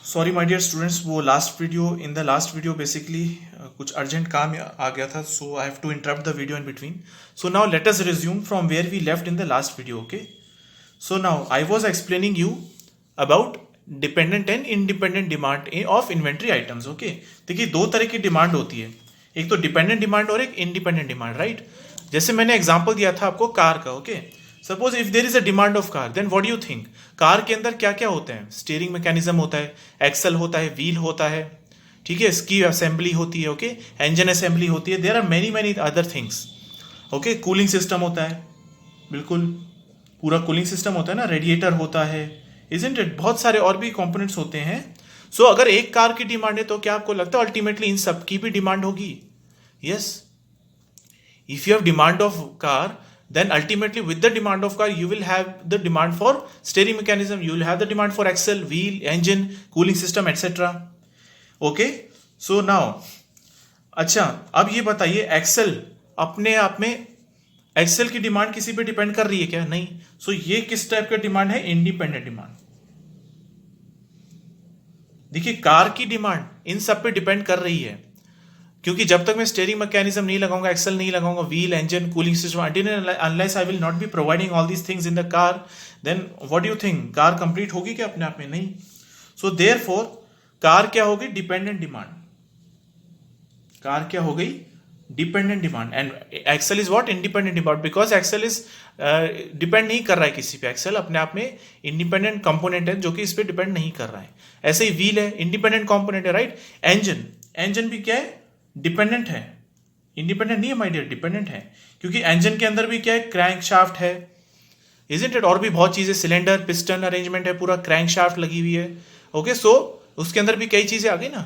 Sorry my dear students, वो in the last video basically कुछ urgent काम आ गया था, so I have to interrupt the video in between. So now let us resume from where we left in the last video. Okay, so now I was explaining you about dependent and independent demand of inventory items. Okay, देखिए दो तरह की demand होती है, एक तो dependent demand और एक इंडिपेंडेंट डिमांड, राइट. जैसे मैंने एग्जांपल दिया था आपको कार का. Okay, suppose if there is a demand of car, then what do you think, car के अंदर क्या क्या होते हैं? स्टीयरिंग मैकेनिज्म होता है, एक्सल होता है, व्हील होता है, ठीक है, इसकी असेंबली होती है, ओके, इंजन असेंबली होती है, there are many many other things. Okay, cooling system होता है, बिल्कुल पूरा कूलिंग सिस्टम होता है ना, रेडिएटर होता है, इजंट इट, बहुत सारे और भी कंपोनेंट्स होते हैं. सो अगर एक कार की डिमांड है तो क्या आपको लगता है अल्टीमेटली इन सब की भी डिमांड होगी? Yes, if you have demand of car, then ultimately with the demand of car you will have the demand for steering mechanism, you will have the demand for axle, wheel, engine, cooling system, etc. Okay, so now अच्छा, अब ये बताइए Excel अपने आप में, Excel की demand किसी पे डिपेंड कर रही है क्या? नहीं. सो ये किस टाइप का डिमांड है? Independent demand. देखिए कार की डिमांड इन सब पे डिपेंड कर रही है, क्योंकि जब तक मैं स्टीयरिंग मैकेनिज्म नहीं लगाऊंगा, एक्सेल नहीं लगाऊंगा, wheel, engine, cooling system, unless I will not be providing all these things in the car, then what do you think, car complete होगी क्या अपने आप में? नहीं. सो देयरफॉर कार क्या होगी? Dependent demand. कार क्या हो गई? Dependent demand. And axle is what? Independent demand, because axle is depend नहीं कर रहा है किसी पे. एक्सेल अपने आप में इंडिपेंडेंट कंपोनेंट है जो कि इस पे डिपेंड नहीं कर रहा है. ऐसे ही व्हील है, इंडिपेंडेंट कंपोनेंट है, राइट. इंजन भी क्या है? डिपेंडेंट है, इंडिपेंडेंट नहीं है माय डियर, डिपेंडेंट है, क्योंकि इंजन के अंदर भी क्या है? क्रैंक शाफ्ट है, इजंट इट, और भी बहुत चीजें, सिलेंडर, पिस्टन अरेंजमेंट है, पूरा क्रैंक शाफ्ट लगी हुई है. ओके, सो उसके अंदर भी कई चीजें आ गई ना.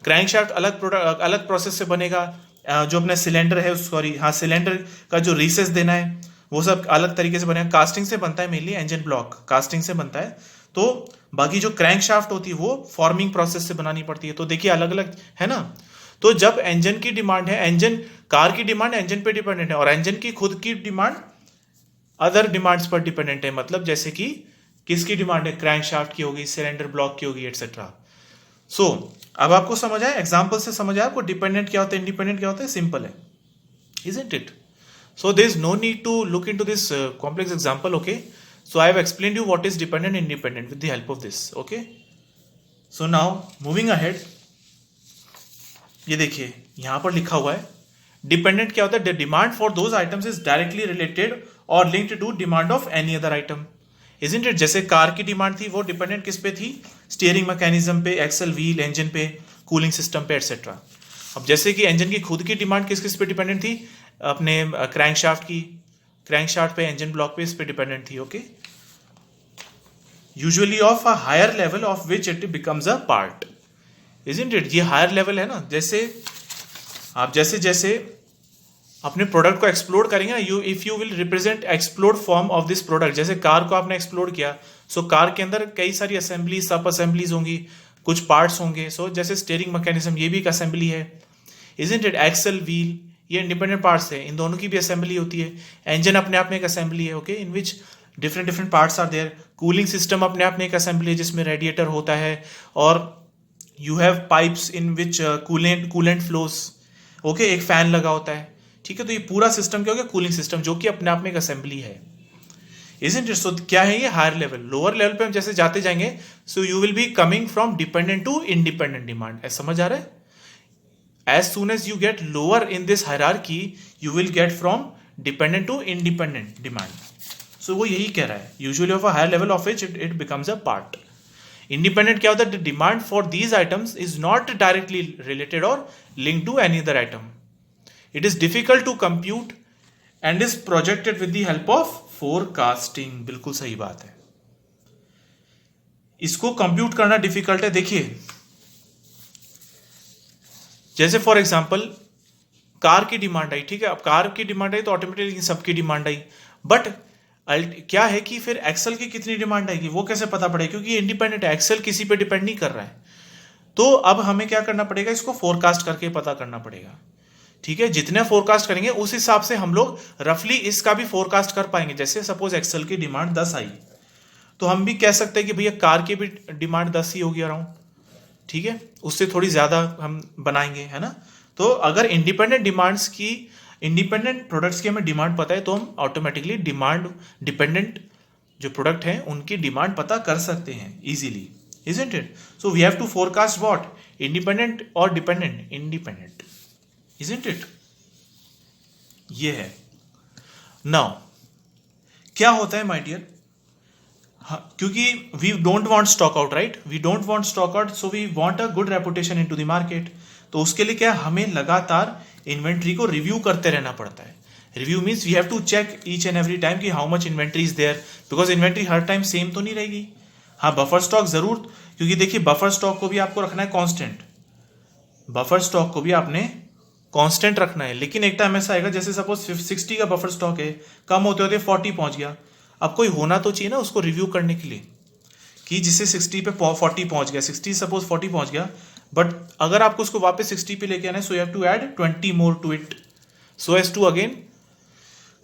क्रैंक शाफ्ट अलग प्रोडक्ट, अलग प्रोसेस से बनेगा. जो अपना सिलेंडर है, सॉरी हाँ, सिलेंडर का जो रिसेस देना है वो सब अलग तरीके से बनेगा. कास्टिंग से बनता है, मेनली इंजन ब्लॉक कास्टिंग से बनता है. तो बाकी जो क्रैंक शाफ्ट होती है वो फॉर्मिंग प्रोसेस से बनानी पड़ती है. तो देखिए अलग अलग है ना. तो जब इंजन की डिमांड है, इंजन, कार की डिमांड इंजन पे डिपेंडेंट है, और इंजन की खुद की डिमांड अदर डिमांड्स पर डिपेंडेंट है. मतलब जैसे कि किसकी डिमांड है? क्रैंकशाफ्ट की होगी, सिलेंडर ब्लॉक की होगी, एटसेट्रा. सो अब आपको समझ आया, एग्जांपल से समझ आया आपको डिपेंडेंट क्या होता है, इंडिपेंडेंट क्या होता है? सिंपल है, isn't it. So there is no need to look into this complex example. Okay, so I have explained you what is dependent independent with the help of this. Okay, so now moving ahead, ये देखिए यहां पर लिखा हुआ है dependent क्या होता है? The demand for those items is directly related और linked to demand of any other item, isn't it. जैसे कार की डिमांड थी वो डिपेंडेंट किस पे थी? स्टीयरिंग मैकेनिज्म पे, एक्सल, व्हील, इंजन पे, कूलिंग सिस्टम पे, एटसेट्रा. अब जैसे कि इंजन की खुद की डिमांड किस किस पे डिपेंडेंट थी? अपने क्रैंकशाफ्ट की, क्रैंकशाफ्ट पे, इंजन ब्लॉक पे, इस पे डिपेंडेंट थी. Okay, usually of a higher level of which it becomes a part, isn't it. ये हायर लेवल है ना. जैसे आप जैसे जैसे अपने प्रोडक्ट को एक्सप्लोर करेंगे ना, you if you will represent explored form of this product. जैसे कार को आपने एक्सप्लोर किया, सो कार के अंदर कई सारी असेंबली, सब असेंबलीज होंगी, कुछ पार्ट्स होंगे. सो जैसे स्टीयरिंग मैकेनिज्म, ये भी एक असेंबली है, इजंट इट. एक्सल, व्हील, ये इंडिपेंडेंट पार्ट्स है, इन दोनों की भी असेंबली होती है. इंजन अपने आप में एक असेंबली है, okay, in which different different parts are there. Cooling system अपने आप में एक असेंबली है जिसमें रेडिएटर होता है, और you have pipes in which coolant flows. Okay, एक फैन लगा होता है, ठीक है. तो ये पूरा सिस्टम क्या हो गया? कूलिंग सिस्टम, जो कि अपने आप में एक असेंबली है, इजंट इट. सो क्या है ये? Higher level. लोअर लेवल पे हम जैसे जाते जाएंगे, so you will be coming from dependent to independent demand. समझ आ रहा है? As soon as you get lower in this hierarchy, you will get from dependent to independent demand. So वो यही कह रहा है, usually of a higher level of which it becomes a part. Independent क्या होता है? The demand for these items is not directly related और link to any other item. It is difficult to compute and is projected with the help of forecasting. बिल्कुल सही बात है, इसको compute करना डिफिकल्ट है. देखिए जैसे फॉर एग्जांपल कार की डिमांड आई, ठीक है. अब कार की डिमांड आई तो ऑटोमेटिकली सबकी डिमांड आई, बट क्या है कि फिर एक्सेल की कितनी डिमांड आएगी वो कैसे पता पड़ेगा? क्योंकि ये इंडिपेंडेंट है, एक्सेल किसी पे डिपेंड नहीं कर रहा है. तो अब हमें क्या करना पड़ेगा? इसको फोरकास्ट करके पता करना पड़ेगा, ठीक है. जितने फोरकास्ट करेंगे उस हिसाब से हम लोग रफली इसका भी फोरकास्ट कर पाएंगे. जैसे सपोज एक्सेल की डिमांड 10 आई, तो हम भी कह सकते हैं कि भैया कार की भी डिमांड 10 ही होगी अराउंड. ठीक है, उससे थोड़ी ज़्यादा हम बनाएंगे, है ना। तो अगर इंडिपेंडेंट प्रोडक्ट्स की हमें डिमांड पता है तो हम ऑटोमेटिकली डिमांड डिपेंडेंट जो प्रोडक्ट हैं उनकी डिमांड पता कर सकते हैं easily, isn't it? So we have to forecast what? Independent or dependent? Independent, isn't it? ये है। नाउ क्या होता है माय डियर, क्योंकि we don't want stock out, right, we don't want stock out, so we want a good reputation into the market. तो उसके लिए क्या, हमें लगातार इन्वेंट्री को रिव्यू करते रहना पड़ता है। Review means we have to check each and every time कि how much inventory is there, because inventory हर टाइम सेम तो नहीं रहेगी। हाँ, बफर स्टॉक जरूर, क्योंकि देखिए बफर स्टॉक को भी आपको रखना है कांस्टेंट, बफर स्टॉक को भी आपने कांस्टेंट रखना है। लेकिन एक टाइम ऐसा आएगा जैसे सपोज 60 का बफर स्टॉक है, कम होते होते 40 पहुंच गया, अब कोई होना तो चाहिए ना उसको रिव्यू करने के लिए कि जिससे 60 पे 40 पहुंच गया, 60 सपोज 40 पहुंच गया, बट अगर आपको उसको वापस 60 पे लेके आना है, so you have to add 20 more to it so as to again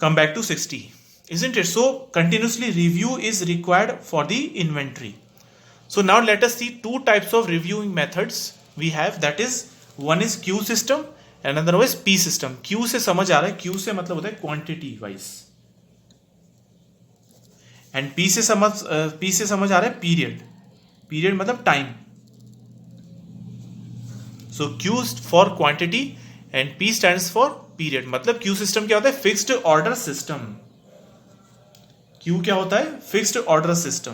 come back to 60, isn't it? So continuously review is required for the inventory. So now let us see two types of reviewing methods we have, that is one is Q system and another is P system. Q से समझ आ रहा है, Q से मतलब होता है quantity wise and P से समझ आ रहा है period मतलब time. So Q for quantity and P stands for period. मतलब क्यू सिस्टम क्या होता है, फिक्स्ड ऑर्डर सिस्टम। क्यू क्या होता है, फिक्स्ड ऑर्डर सिस्टम,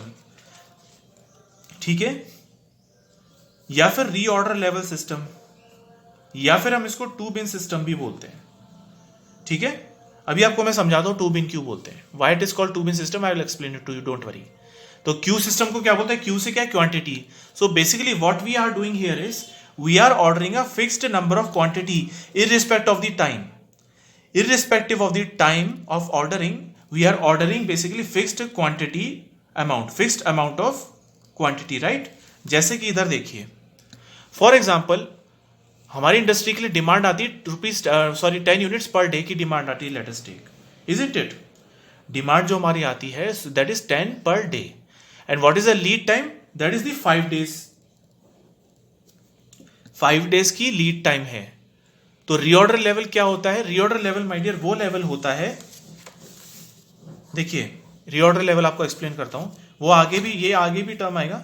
ठीक है, या फिर रीऑर्डर लेवल सिस्टम, या फिर हम इसको टू बिन सिस्टम भी बोलते हैं, ठीक है। अभी आपको मैं समझा दूं टू बिन क्यों बोलते हैं, why it is called two bin system, I will explain it to you, don't worry. तो क्यू सिस्टम को क्या बोलते हैं, क्यू से क्या है, quantity. So basically what we are doing here is we are ordering a fixed number of quantity irrespective of the time. Irrespective of the time of ordering, we are ordering basically fixed amount of quantity, right? जैसे कि इधर देखिए, for example हमारी industry के लिए demand आती है 10 units per day की डिमांड आती है, let us take, isn't it? Demand जो हमारी आती है that is 10 per day, and what is the lead time, that is the 5 days, 5 days की लीड टाइम है। तो रीऑर्डर लेवल क्या होता है, रीऑर्डर लेवल माय डियर वो लेवल होता है, देखिए रीऑर्डर लेवल आपको एक्सप्लेन करता हूं, वो आगे भी टर्म आएगा,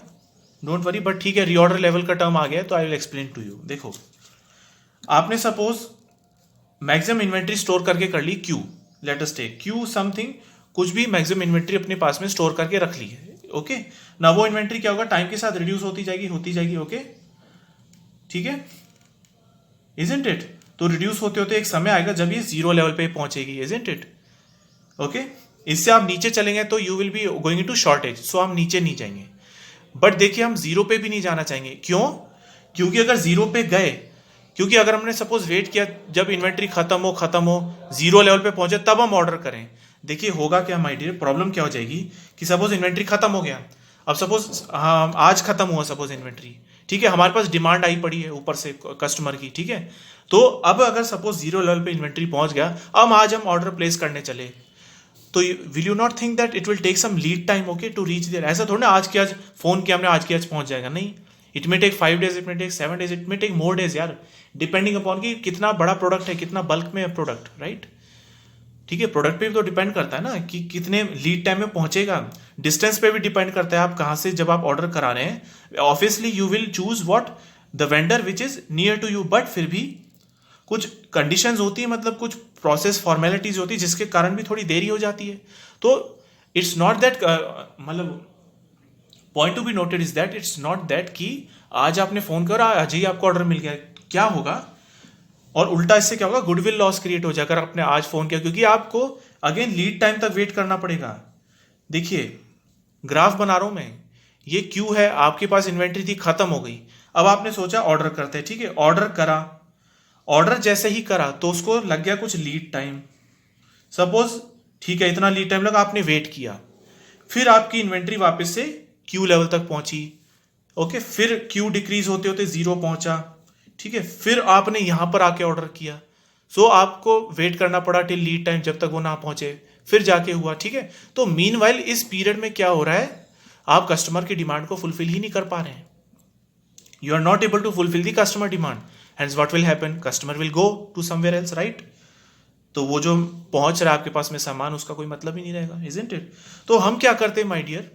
डोंट वरी, बट ठीक है, रीऑर्डर लेवल का टर्म आ गया तो I will explain to you. देखो आपने सपोज मैक्सिमम इन्वेंट्री स्टोर करके कर ली Q, let us take Q something, कुछ भी मैक्सिमम इन्वेंट्री अपने पास में स्टोर करके रख ली है, ओके ना। वो इन्वेंट्री क्या होगा, टाइम के साथ रिड्यूस होती जाएगी, ओके, ठीक है, इजंट इट? तो रिड्यूस होते होते एक समय आएगा जब ये जीरो लेवल पे पहुंचेगी, इजंट इट? ओके, इससे आप नीचे चलेंगे तो you will be going into shortage, so हम नीचे नहीं जाएंगे। बट देखिए हम जीरो पे भी नहीं जाना चाहेंगे, क्यों? क्योंकि अगर जीरो पे गए, क्योंकि अगर हमने सपोज वेट किया जब इन्वेंट्री खत्म हो जीरो लेवल पे पहुंचे तब हम ऑर्डर करें, देखिए होगा क्या माय डियर, प्रॉब्लम क्या हो जाएगी कि सपोज इन्वेंट्री खत्म हो गया, अब सपोज आज खत्म हुआ सपोज इन्वेंट्री, ठीक है, हमारे पास डिमांड आई पड़ी है ऊपर से कस्टमर की, ठीक है, तो अब अगर सपोज जीरो लेवल पे इन्वेंट्री पहुंच गया, अब आज हम ऑर्डर प्लेस करने चले, तो will you not think that it will take some lead time, okay, to reach there? ऐसा थोड़ा ना आज के आज फोन किया हमने आज के आज पहुंच जाएगा, नहीं, it may take 5 days, it may take 7 days, it may take more days यार, डिपेंडिंग अपॉन कि कितना बड़ा प्रोडक्ट है, कितना बल्क में है प्रोडक्ट, राइट? ठीक है, प्रोडक्ट पे भी तो डिपेंड करता है ना कि कितने लीड टाइम में पहुंचेगा, डिस्टेंस पे भी डिपेंड करता है आप कहां से जब आप ऑर्डर करा रहे हैं। Obviously you will choose what the vendor which is near to you, but फिर भी कुछ कंडीशंस होती है, मतलब कुछ प्रोसेस फॉर्मेलिटीज होती है जिसके कारण भी थोड़ी देरी हो जाती है। तो इट्स नॉट दैट, मतलब point to be noted is that it's not that कि आज आपने फोन करा आज ही आपको ऑर्डर मिल गया, क्या होगा, और उल्टा इससे क्या होगा, गुडविल लॉस क्रिएट हो जाएगा अगर आपने आज फोन किया, क्योंकि आपको अगेन लीड टाइम तक वेट करना पड़ेगा। देखिए ग्राफ बना रहा हूं मैं, ये क्यू है, आपके पास इन्वेंट्री थी, खत्म हो गई, अब आपने सोचा ऑर्डर करते हैं, ठीक है, ऑर्डर करा, ऑर्डर जैसे ही करा तो उसको लग गया कुछ लीड टाइम, सपोज ठीक है, इतना लीड टाइम लगा, आपने वेट किया, फिर आपकी इन्वेंट्री वापस से क्यू लेवल तक पहुंची, ओके, फिर क्यू डिक्रीज होते होते जीरो पहुंचा, ठीक है, फिर आपने यहां पर आके ऑर्डर किया, सो आपको वेट करना पड़ा टिल लीड टाइम जब तक वो ना पहुंचे, फिर जाके हुआ, ठीक है। तो मीनवाइल इस पीरियड में क्या हो रहा है, आप कस्टमर की डिमांड को फुलफिल ही नहीं कर पा रहे हैं, You are not able to fulfill the customer demand. Hence what will happen? Customer will go to somewhere else, right? तो वो जो पहुंच रहा है आपके पास में सामान, उसका कोई मतलब ही नहीं रहेगा, isn't it? तो हम क्या करते हैं माय डियर,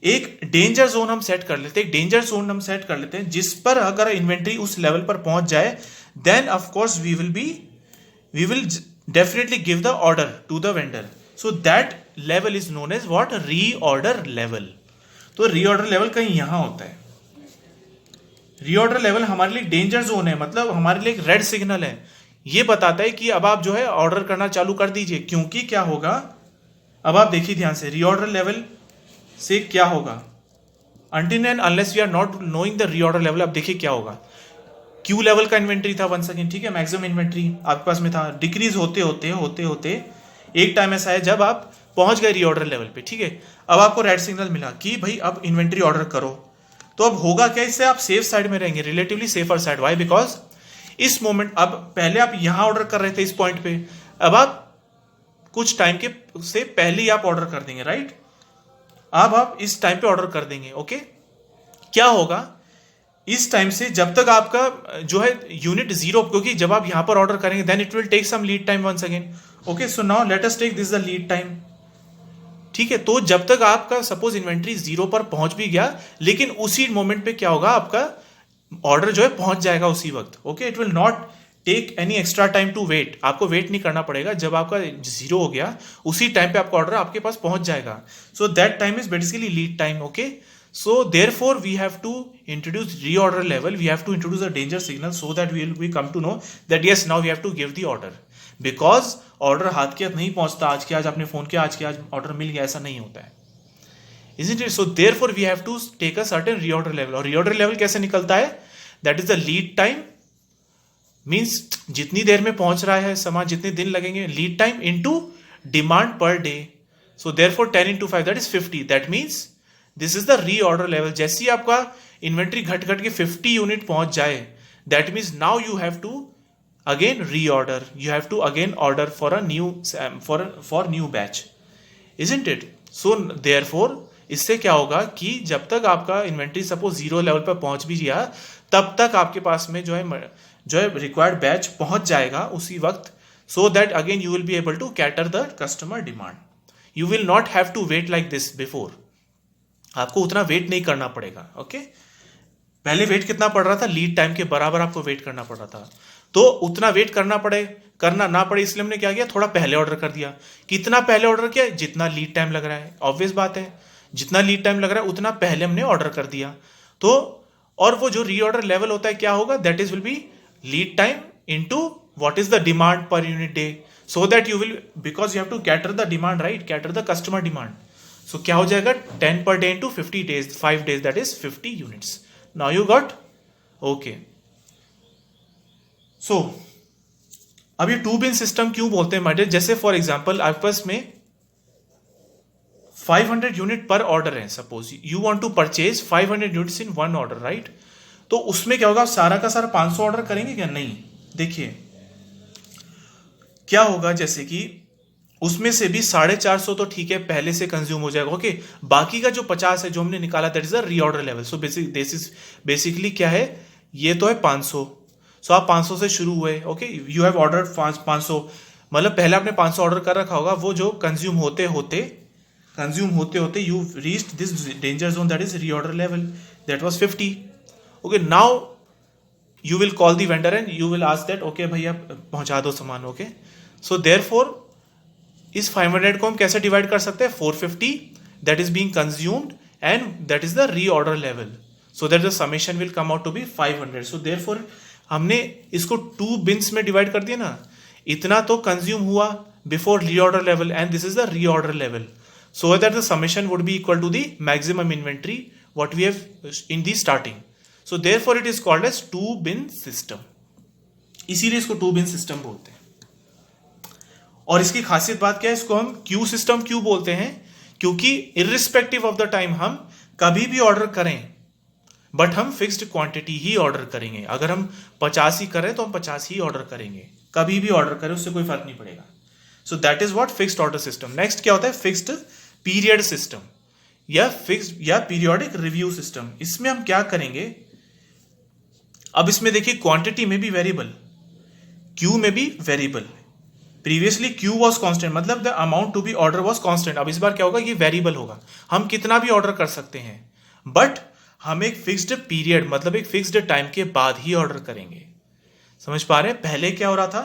एक डेंजर जोन हम सेट कर लेते हैं, एक डेंजर जोन हम सेट कर लेते हैं जिस पर अगर इन्वेंट्री उस लेवल पर पहुंच जाए, then of course we will definitely give the order to the vendor. So that level is known as what? Reorder level. तो रीऑर्डर लेवल कहीं यहां होता है. रीऑर्डर लेवल हमारे लिए डेंजर जोन है, मतलब हमारे लिए एक रेड सिग्नल है. ये बताता है कि अब आप जो है ऑर्डर करना चालू कर दीजिए, क्योंकि क्या होगा, अब आप देखिए ध्यान से, रीऑर्डर लेवल से क्या होगा, until and unless we are not knowing the reorder level. अब देखिए क्या होगा, क्यू लेवल का इन्वेंट्री था वन सेकेंड, ठीक है, मैक्सिमम इन्वेंट्री आपके पास में था, डिक्रीज होते होते एक टाइम ऐसा है जब आप पहुंच गए रीऑर्डर लेवल पे, ठीक है. अब आपको रेड सिग्नल मिला कि भाई अब इन्वेंट्री ऑर्डर करो. तो अब होगा क्या, इससे आप सेफ साइड में रहेंगे, relatively safer side. Why? Because इस मोमेंट, अब पहले आप यहां ऑर्डर कर रहे थे इस पॉइंट पे, अब आप कुछ टाइम के से पहले ही आप ऑर्डर कर देंगे, राइट. अब आप इस टाइम पे ऑर्डर कर देंगे, ओके. क्या होगा इस टाइम से, जब तक आपका जो है यूनिट जीरो, क्योंकि जब आप यहां पर ऑर्डर करेंगे then it will take some lead time once again. Okay, so now let us take this the lead time, ठीक है. तो जब तक आपका सपोज इन्वेंट्री जीरो पर पहुंच भी गया, लेकिन उसी मोमेंट पे क्या होगा, आपका ऑर्डर जो है पहुंच जाएगा उसी वक्त. Okay, it will not take any extra time to wait. आपको वेट नहीं करना पड़ेगा, जब आपका जीरो हो गया उसी टाइम पे आपका ऑर्डर आपके पास पहुंच जाएगा. So that time is basically lead time. Okay, so therefore we have to introduce reorder level, we have to introduce a danger signal so that we come to know that yes, now we have to give the order, because order हाथ के हाथ नहीं पहुंचता, आज के आज आपने phone किया, आज के आज ऑर्डर मिल गया, ऐसा नहीं होता है, isn't it? So therefore we have to take a certain reorder level. और reorder level कैसे निकलता है? That is the lead time, means जितनी देर में पहुंच रहा है सामान, जितने दिन लगेंगे, lead time into demand per day. So therefore 10 into 5 that is 50. That means this is the reorder level. जैसे ही आपका इन्वेंट्री घट घट के 50 यूनिट पहुंच जाए, that means now you have to again reorder, you have to again order for a new for new batch, isn't it? So therefore इससे क्या होगा कि जब तक आपका इन्वेंट्री सपोज जीरो लेवल पर पहुंच भी गया, तब तक आपके पास में जो है रिक्वायर्ड बैच पहुंच जाएगा उसी वक्त, so that again you will be able to cater the customer demand. You will not have to wait like this before. आपको उतना वेट नहीं करना पड़ेगा. ओके, पहले वेट कितना पड़ रहा था? लीड टाइम के बराबर आपको वेट करना पड़ रहा था. तो उतना वेट करना ना पड़े, इसलिए हमने क्या किया, थोड़ा पहले ऑर्डर कर दिया. कितना पहले ऑर्डर किया? जितना लीड टाइम लग रहा है. ऑब्वियस बात है, जितना लीड टाइम लग रहा है उतना पहले हमने ऑर्डर कर दिया. तो और वो जो रीऑर्डर लेवल होता है क्या होगा? That is will be lead time into what is the demand per unit day, so that you will, because you have to cater the demand, right, cater the customer demand. So क्या हो जाएगा? 10 per day into 50 days, 5 days, that is 50 units. Now you got? Okay. So अब ये to bin system क्यों बोलते हैं माइडियर? जैसे for example आपके पास में 500 यूनिट पर ऑर्डर है, suppose you want to purchase 500 units in one order, right. तो उसमें क्या होगा, सारा का सारा 500 ऑर्डर करेंगे क्या? नहीं. देखिए क्या होगा, जैसे कि उसमें से भी 450 तो ठीक है पहले से कंज्यूम हो जाएगा. ओके, बाकी का जो 50 है जो हमने निकाला, that is the reorder level. So basically क्या है, ये तो है 500. सो आप 500 से शुरू हुए. ओके, यू हैव ऑर्डर 500, मतलब पहले आपने 500 ऑर्डर कर रखा होगा. वो जो कंज्यूम होते होते you reached this danger zone, that is reorder level, that was 50. Okay, now you will call the vendor and you will ask that okay भैया पहुंचा दो सामान. ओके, सो देयरफॉर इस 500 को हम कैसे डिवाइड कर सकते हैं? 450 that is being consumed and that is the reorder level, so that the summation will come out to be 500. So therefore हमने इसको 2 बिन्स में डिवाइड कर दिया ना. इतना तो कंज्यूम हुआ before reorder level and this is the reorder level, so that the summation would be equal to the maximum inventory what we have in the starting. So therefore it is called as 2 bin system. इसीलिए इसको 2 bin system बोलते हैं. और इसकी खासियत बात क्या है, इसको हम क्यू सिस्टम क्यों बोलते हैं? क्योंकि इररिस्पेक्टिव ऑफ द टाइम हम कभी भी ऑर्डर करें, बट हम फिक्स्ड क्वांटिटी ही ऑर्डर करेंगे. अगर हम 50 ही करें तो हम 50 ही ऑर्डर करेंगे, कभी भी ऑर्डर करें उससे कोई फर्क नहीं पड़ेगा. So that is what fixed order system. Next क्या होता है? फिक्स्ड पीरियड सिस्टम या फिक्स्ड या पीरियोडिक रिव्यू सिस्टम. इसमें हम क्या करेंगे, अब इसमें देखिए क्वांटिटी में भी वेरिएबल, क्यू में भी variable. Previously Q was constant, मतलब the amount to be order was constant. अब इस बार क्या होगा, ये वेरिएबल होगा, हम कितना भी ऑर्डर कर सकते हैं, बट हम एक फिक्स्ड पीरियड मतलब एक फिक्स्ड टाइम के बाद ही ऑर्डर करेंगे। समझ पा रहे हैं? पहले क्या हो रहा था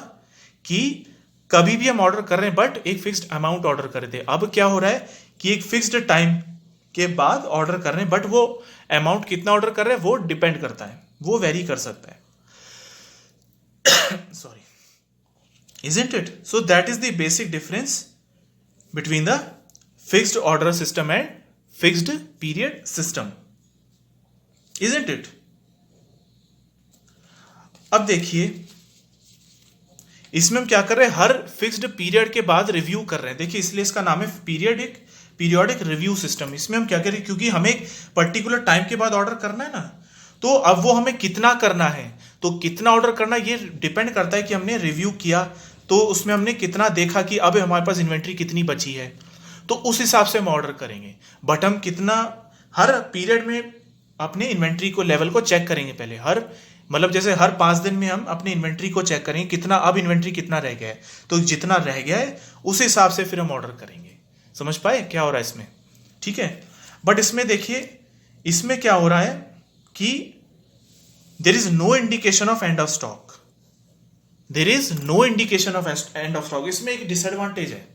कि कभी भी हम ऑर्डर कर रहे हैं बट एक फिक्स्ड अमाउंट ऑर्डर कर रहे थे। अब क्या हो रहा है कि एक फिक्स्ड टाइम के बाद ऑर्डर कर रहे हैं, बट वो अमाउंट कितना ऑर्डर कर रहे हैं वो डिपेंड करता है, वो वेरी कर सकता है। Sorry, isn't it? So that is the basic difference between the fixed order system and fixed period system, isn't it? अब देखिए इसमें हम क्या कर रहे हैं, हर फिक्स्ड पीरियड के बाद रिव्यू कर रहे हैं। देखिए इसलिए इसका नाम है पीरियोडिक रिव्यू सिस्टम। इसमें हम क्या करें, क्योंकि हमें एक पर्टिकुलर टाइम के बाद ऑर्डर करना है ना, तो अब वो हमें कितना करना है, तो कितना ऑर्डर करना ये डिपेंड करता है कि हमने रिव्यू किया तो उसमें हमने कितना देखा कि अब हमारे पास इन्वेंट्री कितनी बची है, तो उस हिसाब से हम ऑर्डर करेंगे। बट हम कितना हर पीरियड में अपने इन्वेंट्री को लेवल को चेक करेंगे पहले, हर मतलब जैसे हर 5 दिन में हम अपनी इन्वेंट्री को चेक करेंगे कितना अब इन्वेंट्री कितना रह गया है, तो जितना रह गया है उस हिसाब से फिर हम ऑर्डर करेंगे। समझ पाए क्या हो रहा है इसमें? ठीक है। बट इसमें देखिए इसमें क्या हो रहा है कि there is no indication of end of stock, there is no indication of end of stock. इसमें एक डिसएडवांटेज है,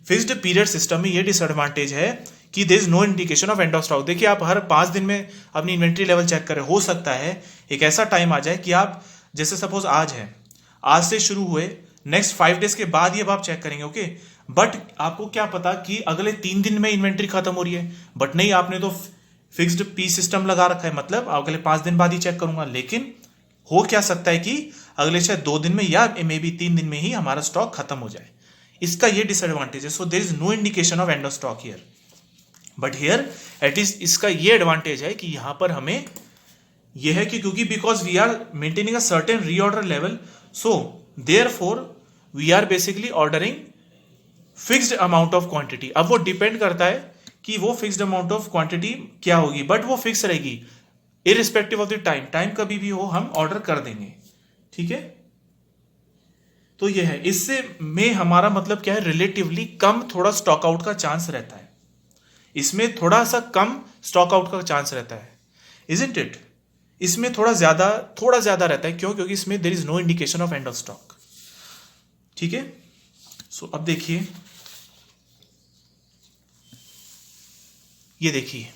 फिक्स्ड पीरियड सिस्टम में ये डिसएडवांटेज है कि there is no indication of end of stock. देखिए आप हर 5 दिन में अपनी इन्वेंट्री लेवल चेक करें, हो सकता है एक ऐसा टाइम आ जाए कि आप जैसे सपोज आज है, आज से शुरू हुए नेक्स्ट 5 डेज के बाद ही अब आप चेक करेंगे, ओके। बट आपको क्या पता कि अगले 3 दिन में इन्वेंट्री खत्म हो रही है, बट नहीं आपने तो फिक्स्ड पी सिस्टम लगा रखा है, मतलब अगले 5 दिन बाद ही चेक करूंगा। लेकिन हो क्या सकता है कि अगले शायद 2 दिन में या मे बी 3 दिन में ही हमारा स्टॉक खत्म हो जाए, इसका ये डिसएडवांटेज है। So there is no indication of end of stock here, but here at least इसका ये एडवांटेज है कि यहां पर हमें यह है कि क्योंकि because we are maintaining a certain reorder level, so therefore we are basically ordering fixed amount of quantity. अब वो डिपेंड करता है कि वो फिक्स्ड अमाउंट ऑफ क्वांटिटी क्या होगी, बट वो फिक्स रहेगी irrespective of the time, time कभी भी हो हम ऑर्डर कर देंगे। ठीक है, तो ये है, इससे में हमारा मतलब क्या है, रिलेटिवली कम थोड़ा स्टॉक आउट का चांस रहता है, इसमें थोड़ा सा कम स्टॉक आउट का चांस रहता है, इजंट इट? इसमें थोड़ा ज्यादा रहता है, क्यों? क्योंकि इसमें there is no indication of end of stock. ठीक है, सो अब देखिए, ये देखिए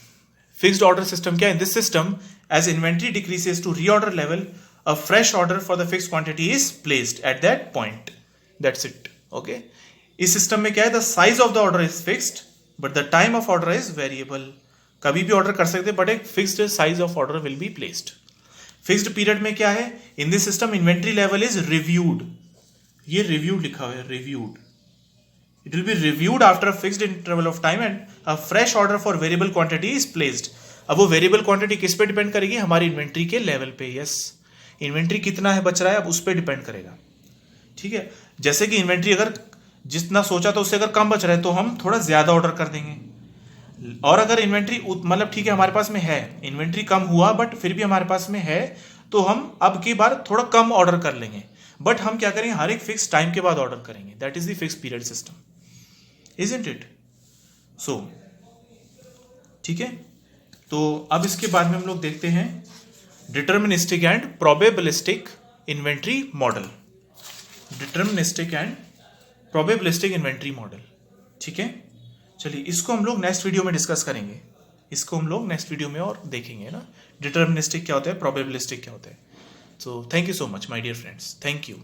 फिक्स्ड ऑर्डर सिस्टम क्या है। In this system as inventory decreases to reorder level, a fresh order for the fixed quantity is placed at that point, that's it, okay। इस system में क्या है, the size of the order is fixed but the time of order is variable, कभी भी order कर सकते but एक fixed size of order will be placed. Fixed period में क्या है, in this system inventory level is reviewed, ये reviewed लिखा हुआ है, reviewed, it will be reviewed after a fixed interval of time and a fresh order for variable quantity is placed. अब वो variable quantity किस पे डिपेंड करेगी, हमारी इन्वेंट्री के लेवल पे। यस, इन्वेंट्री कितना है बच रहा है अब उस पर डिपेंड करेगा। ठीक है, जैसे कि इन्वेंट्री अगर जितना सोचा था उससे अगर कम बच रहा है तो हम थोड़ा ज्यादा ऑर्डर कर देंगे, और अगर इन्वेंट्री मतलब ठीक है हमारे पास में है, इन्वेंट्री कम हुआ बट फिर भी हमारे पास में है, तो हम अब की बार थोड़ा कम ऑर्डर कर लेंगे, बट हम क्या करेंगे, हर एक फिक्स टाइम के बाद ऑर्डर करेंगे। That is the fix period system, isn't it? So ठीक है, तो अब इसके बाद में हम लोग देखते हैं deterministic and probabilistic inventory model, deterministic and probabilistic inventory model. ठीक है, चलिए इसको हम लोग नेक्स्ट वीडियो में डिस्कस करेंगे, इसको हम लोग नेक्स्ट वीडियो में और देखेंगे ना, डिटर्मिनिस्टिक क्या होता है, प्रोबेबिलिस्टिक क्या होता है। So thank you so much my dear friends, thank you.